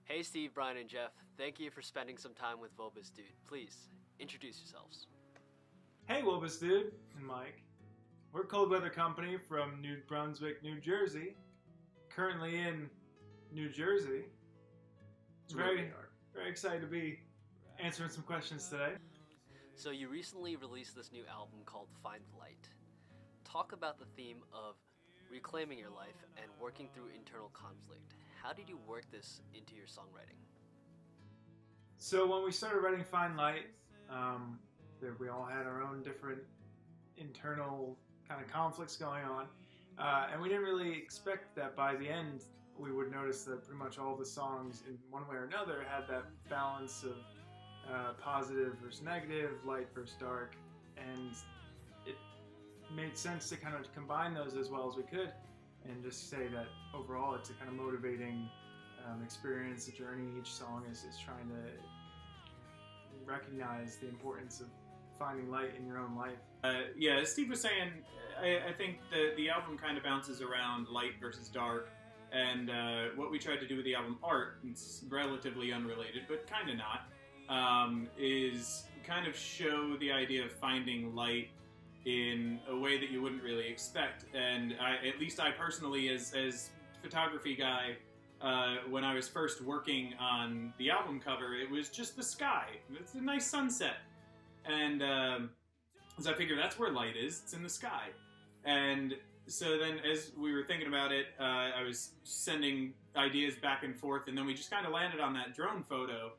Hey Steve, Brian, and Jeff. Thank you for spending some time with WoBistDude. Please, introduce yourselves. Hey WoBistDude and Mike. We're a cold weather company from New Brunswick, New Jersey. Currently in New Jersey. Very excited to be answering some questions today. So you recently released this new album called Find Light. Talk about the theme of reclaiming your life and working through internal conflict. How did you work this into your songwriting? So when we started writing Find Light, we all had our own different internal kind of conflicts going on. And we didn't really expect that by the end we would notice that pretty much all the songs in one way or another had that balance of positive versus negative, light versus dark, and it made sense to kind of combine those as well as we could and just say that overall it's a kind of motivating experience, a journey. Each song is trying to recognize the importance of finding light in your own life. Yeah, as Steve was saying, I think the album kind of bounces around light versus dark, and what we tried to do with the album art, it's relatively unrelated, but kind of not, is kind of show the idea of finding light in a way that you wouldn't really expect. And at least I personally, as photography guy, when I was first working on the album cover, it was just the sky. It's a nice sunset. And as I figured, that's where light is. It's in the sky. And so then as we were thinking about it, I was sending ideas back and forth, and then we just kind of landed on that drone photo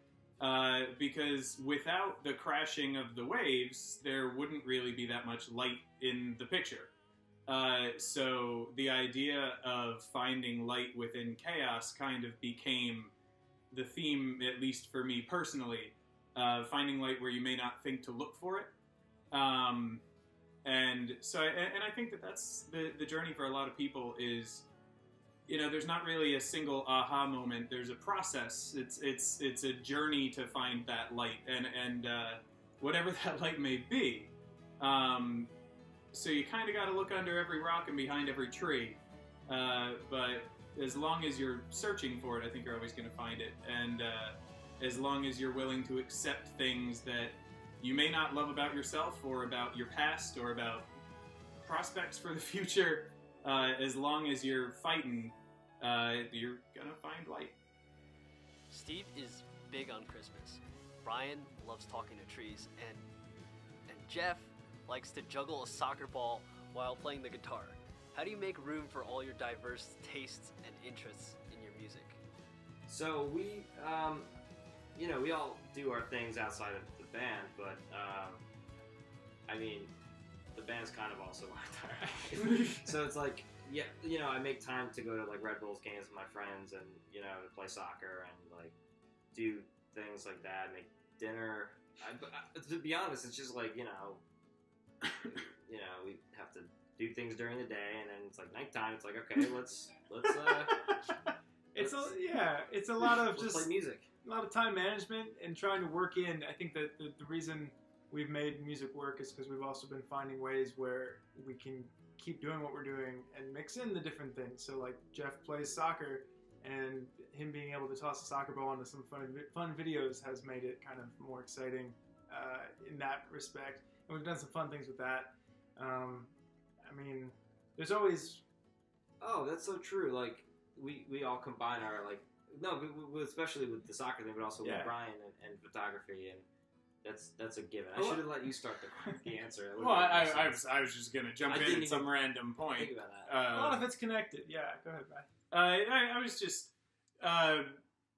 because without the crashing of the waves, there wouldn't really be that much light in the picture. So the idea of finding light within chaos kind of became the theme, at least for me personally, finding light where you may not think to look for it. And so, and I think that that's the journey for a lot of people is, you know, there's not really a single aha moment. There's a process. It's a journey to find that light, and whatever that light may be. So you kind of got to look under every rock and behind every tree. But as long as you're searching for it, I think you're always going to find it. And as long as you're willing to accept things that you may not love about yourself or about your past or about prospects for the future, as long as you're fighting, you're going to find light. Steve is big on Christmas. Brian loves talking to trees, and Jeff likes to juggle a soccer ball while playing the guitar. How do you make room for all your diverse tastes and interests in your music? So we, we all do our things outside of the band, but I mean, the band's kind of also my entire life. So it's like, yeah, I make time to go to like Red Bulls games with my friends, and to play soccer and like do things like that, make dinner. To be honest, it's just like we have to do things during the day, and then it's like nighttime. It's like, okay, let's it's a lot of just play music. A lot of time management and trying to work in. I think that the reason we've made music work is because we've also been finding ways where we can keep doing what we're doing and mix in the different things. So like Jeff plays soccer, and him being able to toss a soccer ball into some fun videos has made it kind of more exciting in that respect. And we've done some fun things with that. I mean, there's always... Oh, that's so true. Like, we all combine our, like... No, especially with the soccer thing, but also with Brian and photography, and that's a given. I should have let you start the answer. Well, I was just going to jump in at some random point. Think about that. Well, if it's connected, yeah, go ahead, Brian. I was just...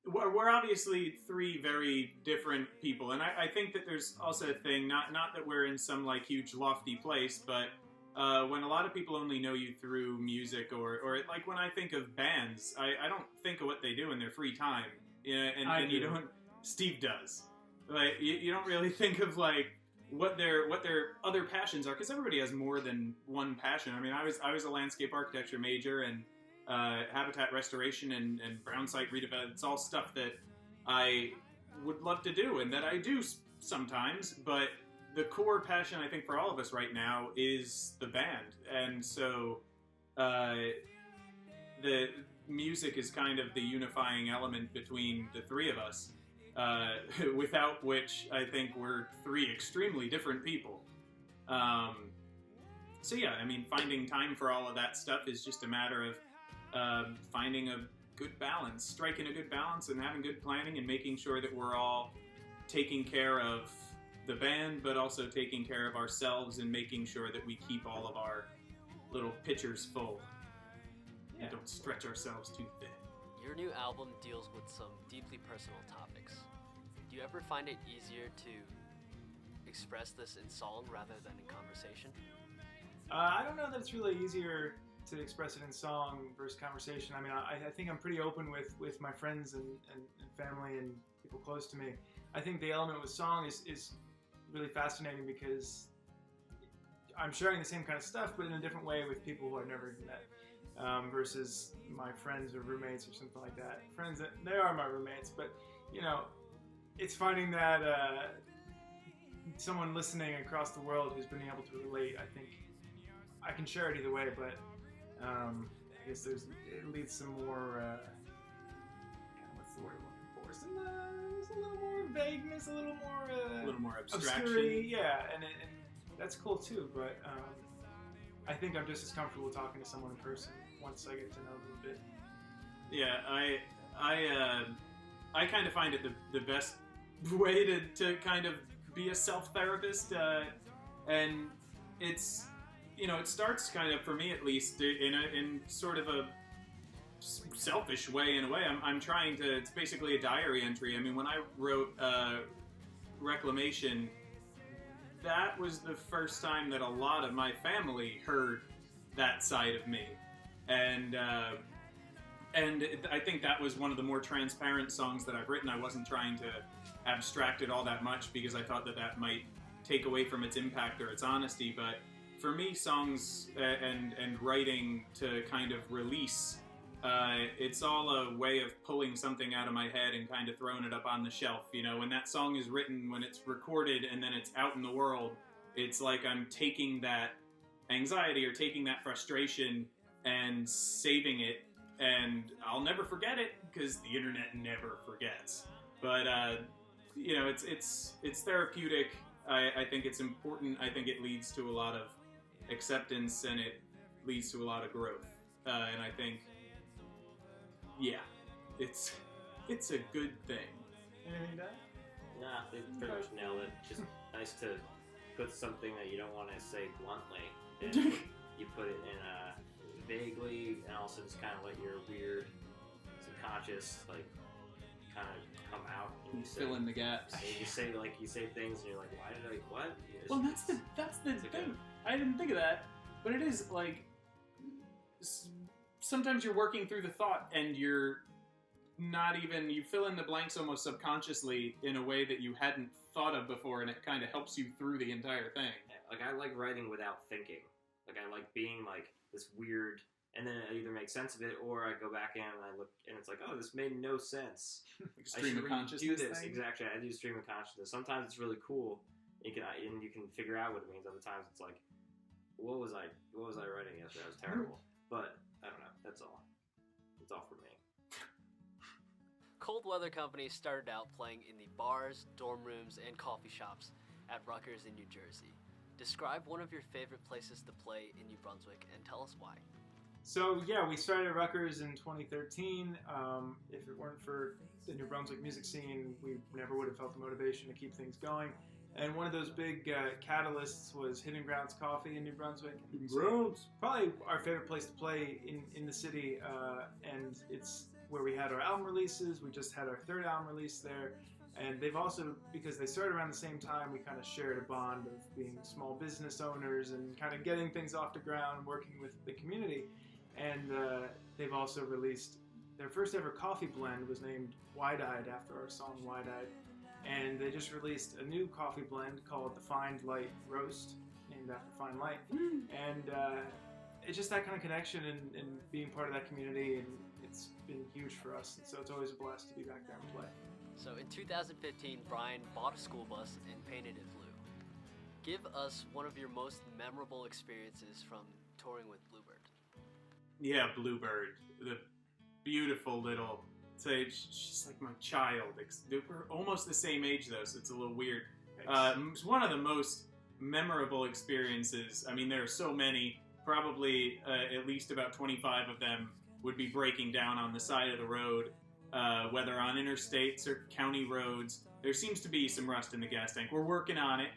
we're obviously three very different people, and I think that there's also a thing, not that we're in some like huge lofty place, but when a lot of people only know you through music, or like when I think of bands, I don't think of what they do in their free time, and you don't. Steve does. Like you don't really think of like what their other passions are, because everybody has more than one passion. I mean, I was a landscape architecture major, and habitat restoration and brown site redevelopment. It's all stuff that I would love to do and that I do sometimes, but the core passion I think for all of us right now is the band. And so the music is kind of the unifying element between the three of us, without which I think we're three extremely different people. So yeah, I mean, finding time for all of that stuff is just a matter of finding a good balance, striking a good balance, and having good planning, and making sure that we're all taking care of the band, but also taking care of ourselves, and making sure that we keep all of our little pitchers full and don't stretch ourselves too thin. Your new album deals with some deeply personal topics. Do you ever find it easier to express this in song rather than in conversation? I don't know that it's really easier to express it in song versus conversation. I mean, I think I'm pretty open with my friends and family and people close to me. I think the element with song is really fascinating because I'm sharing the same kind of stuff, but in a different way with people who I've never met, versus my friends or roommates or something like that. Friends, they are my roommates, but you know, it's finding that someone listening across the world who's been able to relate. I think I can share it either way, but I guess it leads some more. What's the word I'm looking for? There's a little more vagueness, a little more abstraction. obscurity, yeah, and that's cool too. But I think I'm just as comfortable talking to someone in person once I get to know them a bit. Yeah, I kind of find it the best way to kind of be a self-therapist, and it's, you know, it starts kind of, for me at least, in sort of a selfish way. In a way, I'm trying to. It's basically a diary entry. I mean, when I wrote Reclamation, that was the first time that a lot of my family heard that side of me, and I think that was one of the more transparent songs that I've written. I wasn't trying to abstract it all that much because I thought that might take away from its impact or its honesty. But for me, songs and writing to kind of release, it's all a way of pulling something out of my head and kind of throwing it up on the shelf. You know, when that song is written, when it's recorded, and then it's out in the world, it's like I'm taking that anxiety or taking that frustration and saving it, and I'll never forget it because the internet never forgets. But you know, it's therapeutic. I think it's important. I think it leads to a lot of acceptance, and it leads to a lot of growth. And I think, yeah, it's a good thing. Anything to add? Nah, they pretty much nailed it. Just nice to put something that you don't want to say bluntly, and you put it in vaguely, and also just kind of let your weird subconscious kind of come out. And you Fill in the gaps. And you say things, and you're like, why did I what? Well, that's the thing. I didn't think of that, but it is like sometimes you're working through the thought, and you're not even, you fill in the blanks almost subconsciously in a way that you hadn't thought of before, and it kind of helps you through the entire thing. Like, I like writing without thinking. Like, I like being like this weird, and then I either make sense of it, or I go back in and I look, and it's like, oh, this made no sense. Like stream of consciousness. Do this thing? exactly. I do stream of consciousness. Sometimes it's really cool. You can figure out what it means. Other times it's like, what was I writing yesterday? That was terrible. But I don't know. That's all. It's all for me. Cold Weather Company started out playing in the bars, dorm rooms, and coffee shops at Rutgers in New Jersey. Describe one of your favorite places to play in New Brunswick and tell us why. So yeah, we started at Rutgers in 2013. If it weren't for the New Brunswick music scene, we never would have felt the motivation to keep things going. And one of those big catalysts was Hidden Grounds Coffee in New Brunswick. Probably our favorite place to play in the city, and it's where we had our album releases. We just had our third album release there. And they've also, because they started around the same time, we kind of shared a bond of being small business owners and kind of getting things off the ground, working with the community. And they've also released their first ever coffee blend, was named Wide-Eyed after our song Wide-Eyed. And they just released a new coffee blend called the Find Light Roast, named after Fine Light. And it's just that kind of connection and being part of that community, and it's been huge for us. And so it's always a blast to be back there and play. So in 2015, Brian bought a school bus and painted it blue. Give us one of your most memorable experiences from touring with Bluebird. Yeah, Bluebird. beautiful little. So she's like my child. We're almost the same age though, so it's a little weird. It's one of the most memorable experiences. I mean, there are so many. Probably at least about 25 of them would be breaking down on the side of the road, whether on interstates or county roads. There seems to be some rust in the gas tank. We're working on it.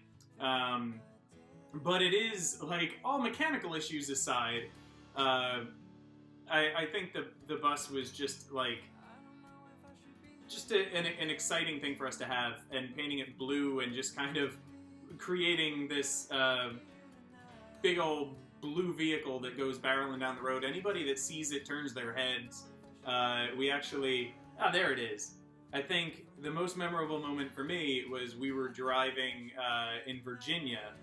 But it is, like, all mechanical issues aside, I think the bus was just, like, an exciting thing for us to have, and painting it blue and just kind of creating this big old blue vehicle that goes barreling down the road. Anybody that sees it turns their heads. We actually... there it is. I think the most memorable moment for me was we were driving in Virginia,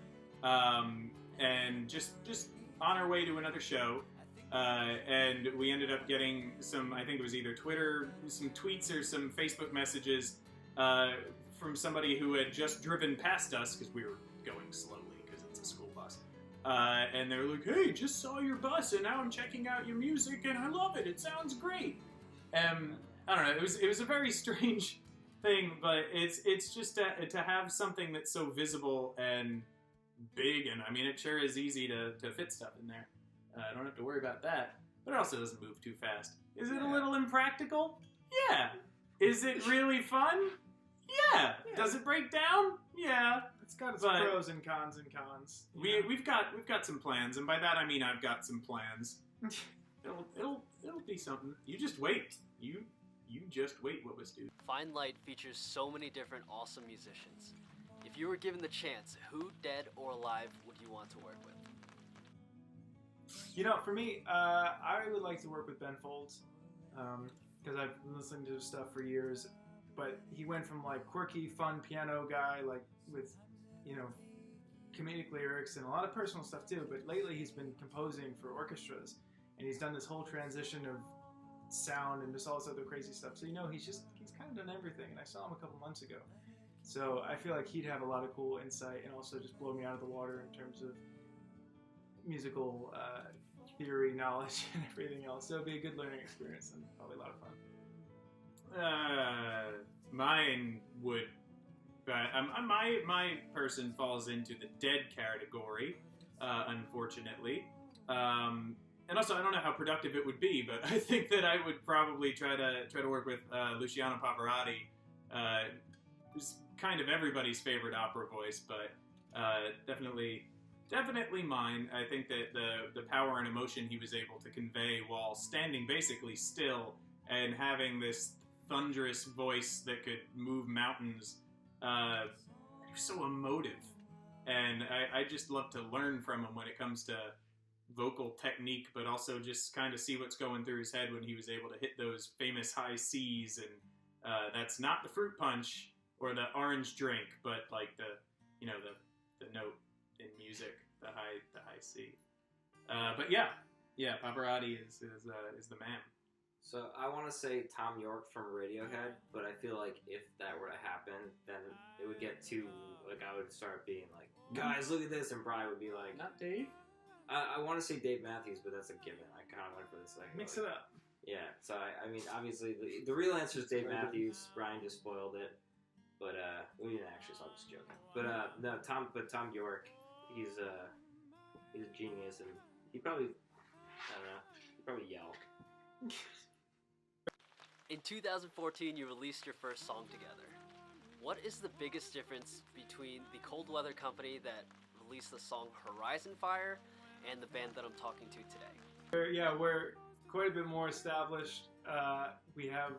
and just on our way to another show, and we ended up getting some, I think it was either Twitter, some tweets or some Facebook messages from somebody who had just driven past us, because we were going slowly because it's a school bus. And they were like, "Hey, just saw your bus, and now I'm checking out your music, and I love it. It sounds great." I don't know. It was a very strange thing, but it's just to have something that's so visible and big, and I mean, it sure is easy to fit stuff in there. I don't have to worry about that, but it also doesn't move too fast. Is it a little impractical? Yeah. Is it really fun? Yeah. Does it break down? Yeah. It's got its pros and cons and cons. We've got some plans, and by that I mean I've got some plans. It'll be something. You just wait. You just wait, WoBistDude. Fine Light features so many different awesome musicians. If you were given the chance, who, dead or alive, would you want to work with? You know, for me, I would like to work with Ben Folds, because I've been listening to his stuff for years. But he went from like quirky, fun piano guy, like with, you know, comedic lyrics and a lot of personal stuff too. But lately, he's been composing for orchestras, and he's done this whole transition of sound and just all this other crazy stuff. So, you know, he's kind of done everything, and I saw him a couple months ago. So I feel like he'd have a lot of cool insight and also just blow me out of the water in terms of musical theory, knowledge, and everything else. So it'd be a good learning experience and probably a lot of fun. Mine would, but my person falls into the dead category, unfortunately. And also, I don't know how productive it would be, but I think that I would probably try to work with Luciano Pavarotti, who's kind of everybody's favorite opera voice, but definitely mine. I think that the power and emotion he was able to convey while standing basically still and having this thunderous voice that could move mountains, he was so emotive. And I just love to learn from him when it comes to vocal technique, but also just kind of see what's going through his head when he was able to hit those famous high C's. And that's not the fruit punch or the orange drink, but like the note in music, the high C. But yeah, Pavarotti is the man. So I want to say Tom York from Radiohead, but I feel like if that were to happen, then it would get too, like, I would start being like, "Guys, look at this," and Brian would be like, Not Dave? I want to say Dave Matthews, but that's a given. I kind of went for this second. Mix it up. Yeah, so I mean, obviously, the real answer is Dave Matthews. Brian just spoiled it. But, we didn't actually, so I'm just joking. But, no, Tom York, he's a genius, and he'd probably, I don't know, he'd probably yell. In 2014, you released your first song together. What is the biggest difference between the Cold Weather Company that released the song Horizon Fire and the band that I'm talking to today? We're quite a bit more established. We have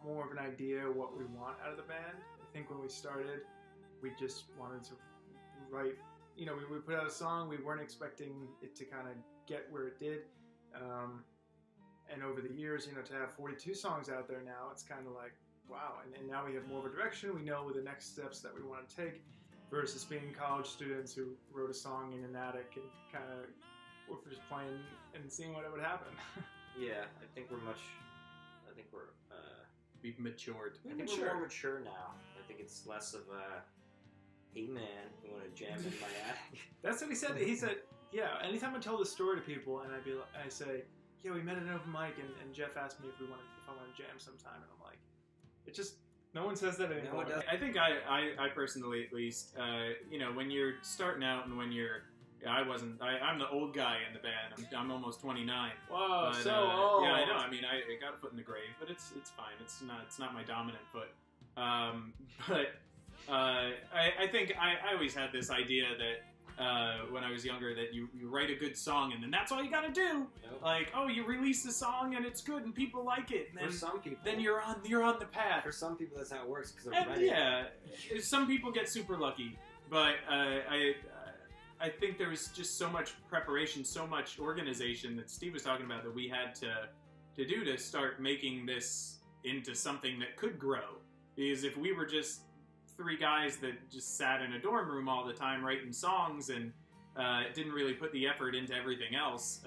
more of an idea what we want out of the band. I think when we started, we just wanted to write, we put out a song, we weren't expecting it to kind of get where it did. And over the years, to have 42 songs out there now, it's kind of like, wow. And now we have more of a direction. We know the next steps that we want to take versus being college students who wrote a song in an attic and kind of were just playing and seeing what would happen. Yeah, We've matured. I think we're more mature now. I think it's less of a, "Hey man, you want to jam in my attic?" That's what he said. He said, yeah, anytime I tell this story to people and I say, yeah, we met at an open mic, and Jeff asked me if I wanted to jam sometime, and I'm like, it just, no one says that anymore. one does. I think I personally, at least, you know, when you're starting out and when you're, I'm the old guy in the band. I'm almost 29. Whoa, But, so old. yeah, I know. I mean, I got a foot in the grave, but it's fine. It's not my dominant foot. But I think I always had this idea that when I was younger, that you write a good song and then that's all you gotta do. Nope. Like, oh, you release the song and it's good and people like it, and then For some people, then you're on the path. For some people, that's how it works because they're And ready. yeah, some people get super lucky, but I think there was just so much preparation, so much organization that Steve was talking about that we had to do to start making this into something that could grow. Because if we were just three guys that just sat in a dorm room all the time writing songs and didn't really put the effort into everything else,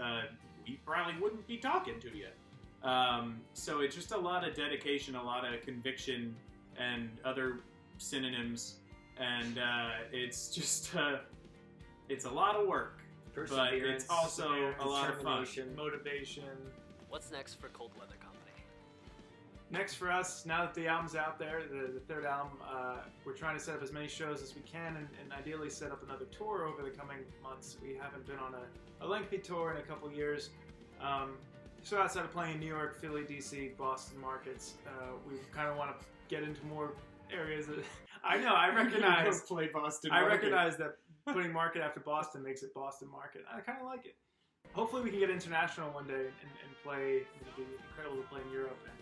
we probably wouldn't be talking to you. So it's just a lot of dedication, a lot of conviction, and other synonyms, and it's just it's a lot of work, but Perseverance, it's also a lot of fun. determination. Motivation. What's next for Cold Weather Company? Next for us, now that the album's out there, the third album, we're trying to set up as many shows as we can and ideally set up another tour over the coming months. We haven't been on a lengthy tour in a couple years. So outside of playing in New York, Philly, DC, Boston markets, we kind of want to get into more areas that... I know, I recognize... Play Boston I Market. recognize that putting market after Boston makes it Boston market. I kind of like it. Hopefully we can get international one day and play. It'd be incredible to play in Europe and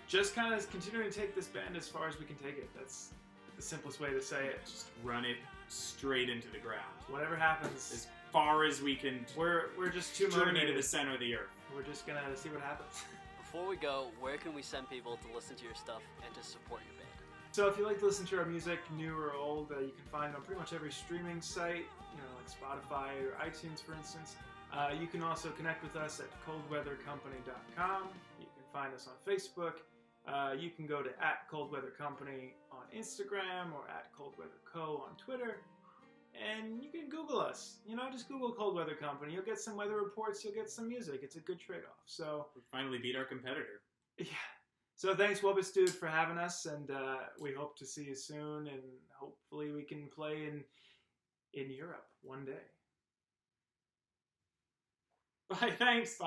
just kind of continuing to take this band as far as we can take it. That's the simplest way to say it. Just run it straight into the ground. Whatever happens, As far as we can we're just too journey to motivated. the center of the earth. We're just gonna see what happens. Before we go, where can we send people to listen to your stuff and to support your band? So if you like to listen to our music, new or old, you can find it on pretty much every streaming site, you know, like Spotify or iTunes, for instance. You can also connect with us at coldweathercompany.com. You can find us on Facebook. You can go to @coldweathercompany on Instagram or @coldweatherco on Twitter. And you can Google us. You know, just Google Cold Weather Company. You'll get some weather reports. You'll get some music. It's a good trade-off. So, We finally beat our competitor. yeah. So thanks, WoBistDude, for having us, and we hope to see you soon, and hopefully we can play in Europe one day. Bye, thanks. Bye.